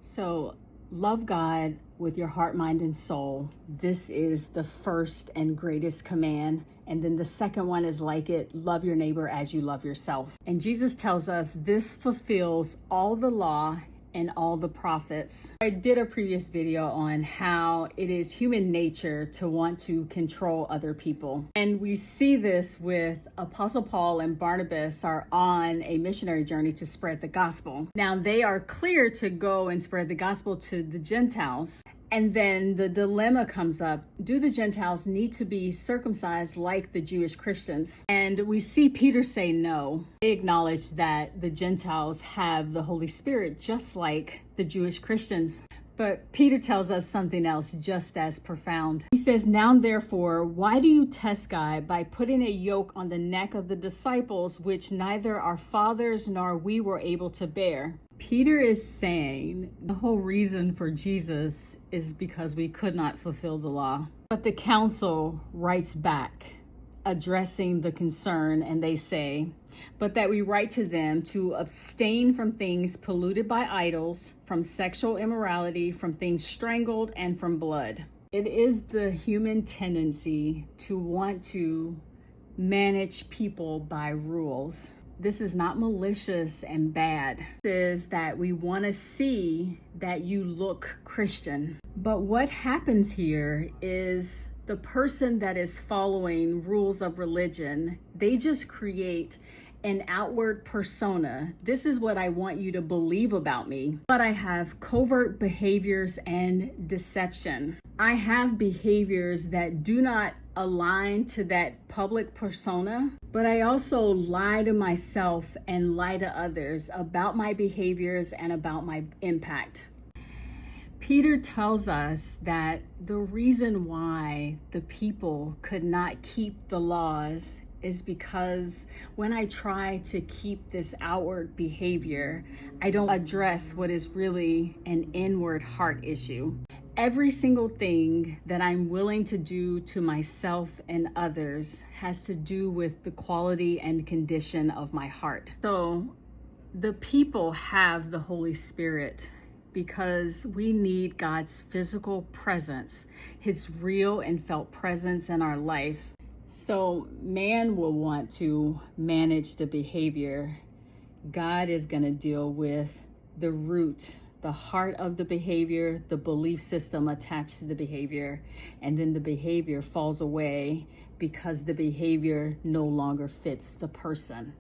So, love God with your heart, mind, and soul. This is the first and greatest command. And then the second one is like it, love your neighbor as you love yourself. And Jesus tells us this fulfills all the law and all the prophets. I did a previous video on how it is human nature to want to control other people. And we see this with Apostle Paul and Barnabas are on a missionary journey to spread the gospel. Now they are clear to go and spread the gospel to the Gentiles. And then the dilemma comes up. Do the Gentiles need to be circumcised like the Jewish Christians? And we see Peter say no. They acknowledge that the Gentiles have the Holy Spirit just like the Jewish Christians. But Peter tells us something else just as profound. He says, now therefore, why do you test God by putting a yoke on the neck of the disciples, which neither our fathers nor we were able to bear? Peter is saying the whole reason for Jesus is because we could not fulfill the law. But the council writes back, addressing the concern, and they say, but that we write to them to abstain from things polluted by idols, from sexual immorality, from things strangled, and from blood. It is the human tendency to want to manage people by rules. This is not malicious and bad. This is that we want to see that you look Christian. But what happens here is the person that is following rules of religion, they just create an outward persona. This is what I want you to believe about me. But I have covert behaviors and deception. I have behaviors that do not align to that public persona, but I also lie to myself and lie to others about my behaviors and about my impact. Peter tells us that the reason why the people could not keep the laws is because when I try to keep this outward behavior, I don't address what is really an inward heart issue. Every single thing that I'm willing to do to myself and others has to do with the quality and condition of my heart. So the people have the Holy Spirit because we need God's physical presence, his real and felt presence in our life. So man will want to manage the behavior. God is going to deal with the root, the heart of the behavior, the belief system attached to the behavior, and then the behavior falls away because the behavior no longer fits the person.